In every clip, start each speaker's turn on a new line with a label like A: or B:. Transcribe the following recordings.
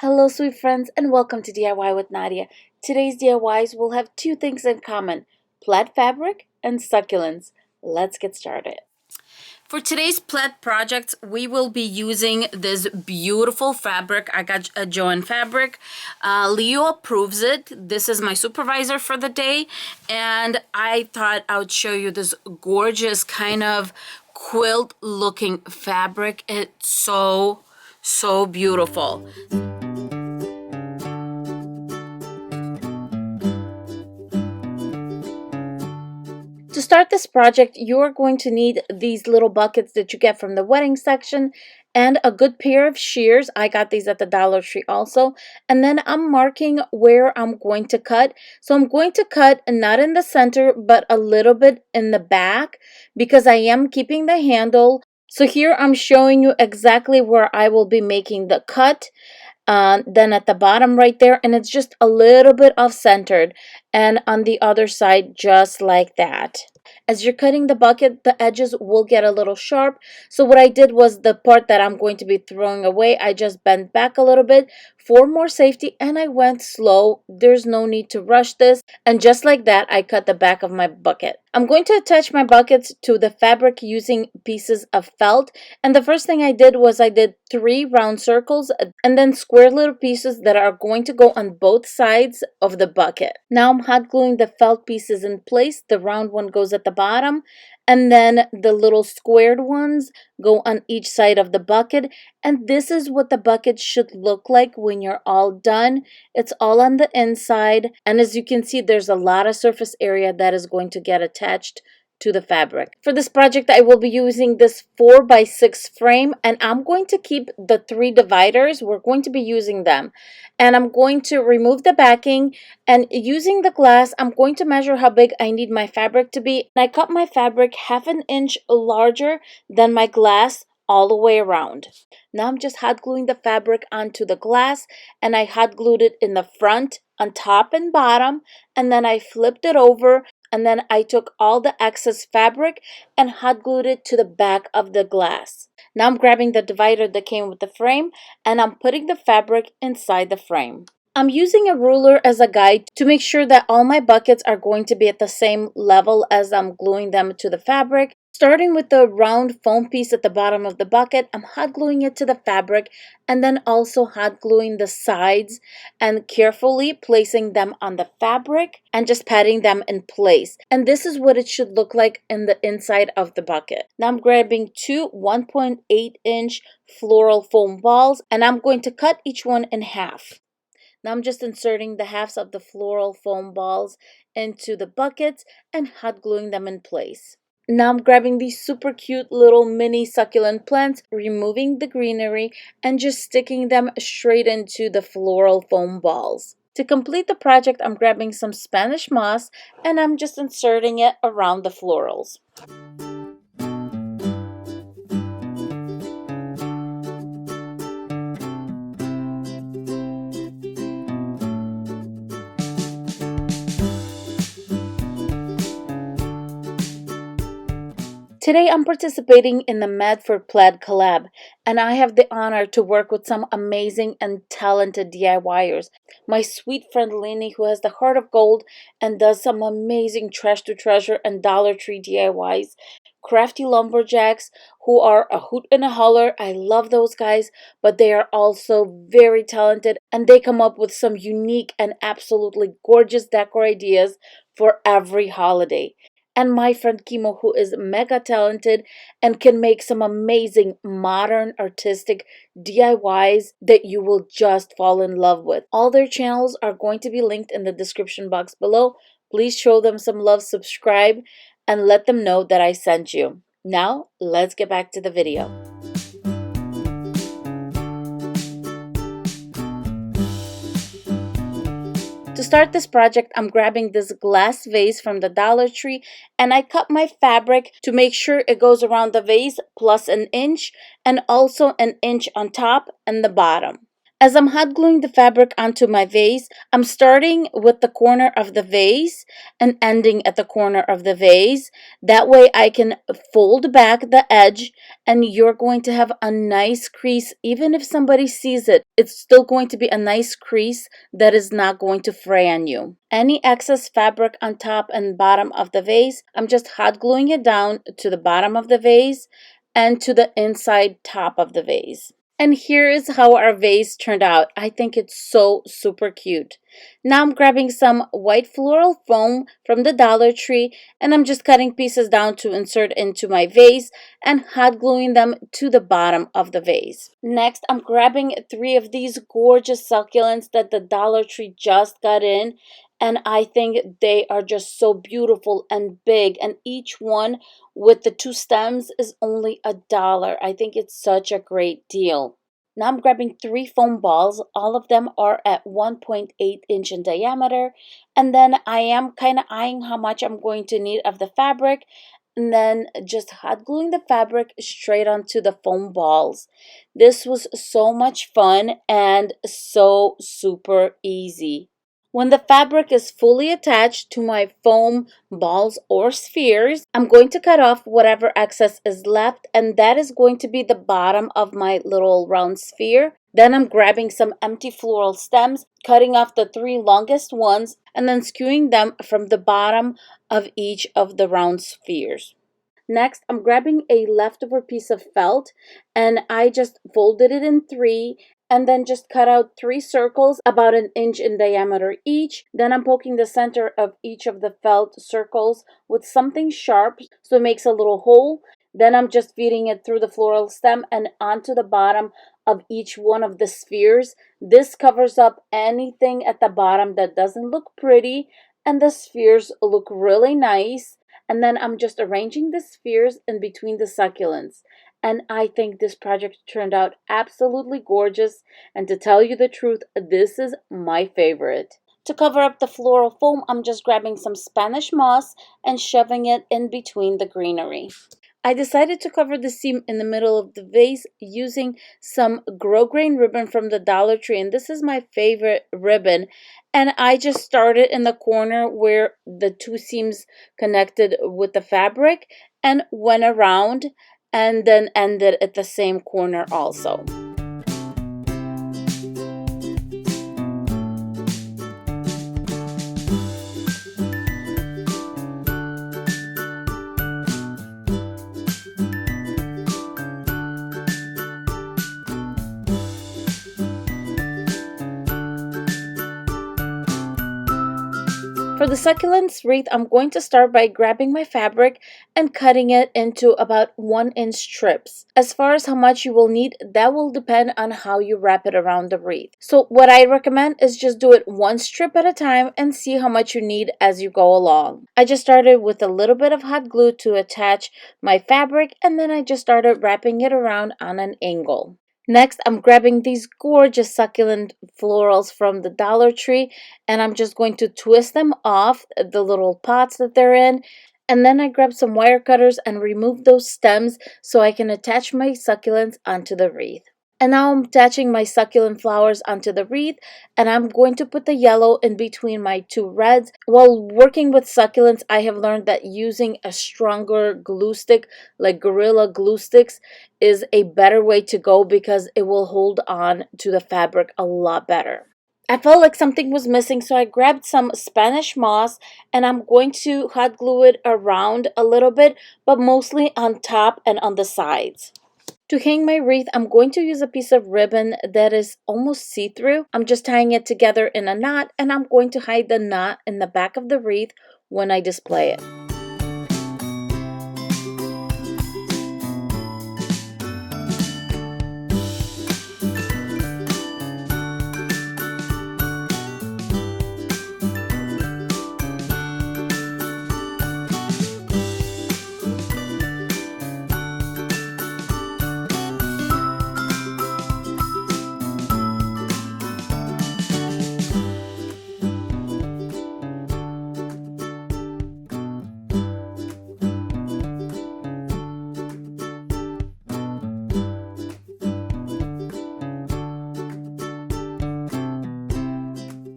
A: Hello sweet friends and welcome to DIY with Nadia. Today's DIYs will have two things in common, plaid fabric and succulents. Let's get started. For today's plaid project, we will be using this beautiful fabric. I got a Joann fabric. Leo approves it. This is my supervisor for the day. And I thought I would show you this gorgeous kind of quilt looking fabric. It's so beautiful. To start this project, you are going to need these little buckets that you get from the wedding section and a good pair of shears. I got these at the Dollar Tree also. And then I'm marking where I'm going to cut. So I'm going to cut not in the center, but a little bit in the back because I am keeping the handle. So here I'm showing you exactly where I will be making the cut. Then at the bottom right there, and it's just a little bit off-centered, and on the other side just like that. As you're cutting the bucket, the edges will get a little sharp, so what I did was the part that I'm going to be throwing away, I just bent back a little bit for more safety, and I went slow. There's no need to rush this, and just like that, I cut the back of my bucket. I'm going to attach my buckets to the fabric using pieces of felt, and the first thing I did was I did 3 round circles and then square little pieces that are going to go on both sides of the bucket. Now I'm hot gluing the felt pieces in place. The round one goes at the bottom, and then the little squared ones go on each side of the bucket. And this is what the bucket should look like when you're all done. It's all on the inside, and as you can see, there's a lot of surface area that is going to get attached to the fabric. For this project, I will be using this 4x6 frame, and I'm going to keep the 3 dividers. We're going to be using them, and I'm going to remove the backing, and using the glass, I'm going to measure how big I need my fabric to be. I cut my fabric 1/2 inch larger than my glass all the way around. Now I'm just hot gluing the fabric onto the glass, and I hot glued it in the front, on top and bottom, and then I flipped it over, and then I took all the excess fabric and hot glued it to the back of the glass. Now I'm grabbing the divider that came with the frame, and I'm putting the fabric inside the frame. I'm using a ruler as a guide to make sure that all my buckets are going to be at the same level as I'm gluing them to the fabric. Starting with the round foam piece at the bottom of the bucket, I'm hot gluing it to the fabric and then also hot gluing the sides and carefully placing them on the fabric and just patting them in place. And this is what it should look like in the inside of the bucket. Now I'm grabbing 2 1.8-inch floral foam balls, and I'm going to cut each one in half. Now I'm just inserting the halves of the floral foam balls into the buckets and hot gluing them in place. Now I'm grabbing these super cute little mini succulent plants, removing the greenery, and just sticking them straight into the floral foam balls. To complete the project, I'm grabbing some Spanish moss, and I'm just inserting it around the florals. Today I'm participating in the Mad for Plaid collab, and I have the honor to work with some amazing and talented DIYers. My sweet friend Lenny, who has the heart of gold and does some amazing trash to treasure and Dollar Tree DIYs. Crafty lumberjacks who are a hoot and a holler. I love those guys, but they are also very talented, and they come up with some unique and absolutely gorgeous decor ideas for every holiday. And my friend Kimo, who is mega talented and can make some amazing modern artistic DIYs that you will just fall in love with. All their channels are going to be linked in the description box below. Please show them some love, subscribe, and let them know that I sent you. Now, let's get back to the video. To start this project, I'm grabbing this glass vase from the Dollar Tree, and I cut my fabric to make sure it goes around the vase plus 1 inch and also 1 inch on top and the bottom. As I'm hot gluing the fabric onto my vase, I'm starting with the corner of the vase and ending at the corner of the vase. That way I can fold back the edge and you're going to have a nice crease. Even if somebody sees it, it's still going to be a nice crease that is not going to fray on you. Any excess fabric on top and bottom of the vase, I'm just hot gluing it down to the bottom of the vase and to the inside top of the vase. And here is how our vase turned out. I think it's so super cute. Now I'm grabbing some white floral foam from the Dollar Tree and I'm just cutting pieces down to insert into my vase and hot gluing them to the bottom of the vase. Next, I'm grabbing 3 of these gorgeous succulents that the Dollar Tree just got in. And I think they are just so beautiful and big, and each one with the 2 stems is only $1. I think it's such a great deal. Now I'm grabbing 3 foam balls. All of them are at 1.8 inch in diameter. And then I am kind of eyeing how much I'm going to need of the fabric. And then just hot gluing the fabric straight onto the foam balls. This was so much fun and so super easy. When the fabric is fully attached to my foam balls or spheres, I'm going to cut off whatever excess is left, and that is going to be the bottom of my little round sphere. Then I'm grabbing some empty floral stems, cutting off the 3 longest ones, and then skewing them from the bottom of each of the round spheres. Next, I'm grabbing a leftover piece of felt and I just folded it in 3 and then just cut out 3 circles about 1 inch in diameter each. Then I'm poking the center of each of the felt circles with something sharp so it makes a little hole. Then I'm just feeding it through the floral stem and onto the bottom of each one of the spheres. This covers up anything at the bottom that doesn't look pretty, and the spheres look really nice. And then I'm just arranging the spheres in between the succulents. And I think this project turned out absolutely gorgeous. And to tell you the truth, this is my favorite. To cover up the floral foam, I'm just grabbing some Spanish moss and shoving it in between the greenery. I decided to cover the seam in the middle of the vase using some grosgrain ribbon from the Dollar Tree, and this is my favorite ribbon. And I just started in the corner where the 2 seams connected with the fabric and went around and then ended at the same corner also. For the succulents wreath, I'm going to start by grabbing my fabric and cutting it into about 1-inch strips. As far as how much you will need, that will depend on how you wrap it around the wreath. So what I recommend is just do it 1 strip at a time and see how much you need as you go along. I just started with a little bit of hot glue to attach my fabric, and then I just started wrapping it around on an angle. Next, I'm grabbing these gorgeous succulent florals from the Dollar Tree, and I'm just going to twist them off the little pots that they're in. And then I grab some wire cutters and remove those stems so I can attach my succulents onto the wreath. And now I'm attaching my succulent flowers onto the wreath, and I'm going to put the yellow in between my 2 reds. While working with succulents, I have learned that using a stronger glue stick, like Gorilla glue sticks, is a better way to go because it will hold on to the fabric a lot better. I felt like something was missing, so I grabbed some Spanish moss and I'm going to hot glue it around a little bit, but mostly on top and on the sides. To hang my wreath, I'm going to use a piece of ribbon that is almost see-through. I'm just tying it together in a knot, and I'm going to hide the knot in the back of the wreath when I display it.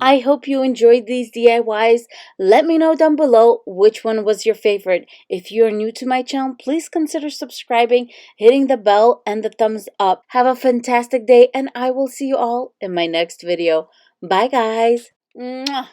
A: I hope you enjoyed these DIYs. Let me know down below which one was your favorite. If you're new to my channel, please consider subscribing, hitting the bell, and the thumbs up. Have a fantastic day, and I will see you all in my next video. Bye, guys. Mwah.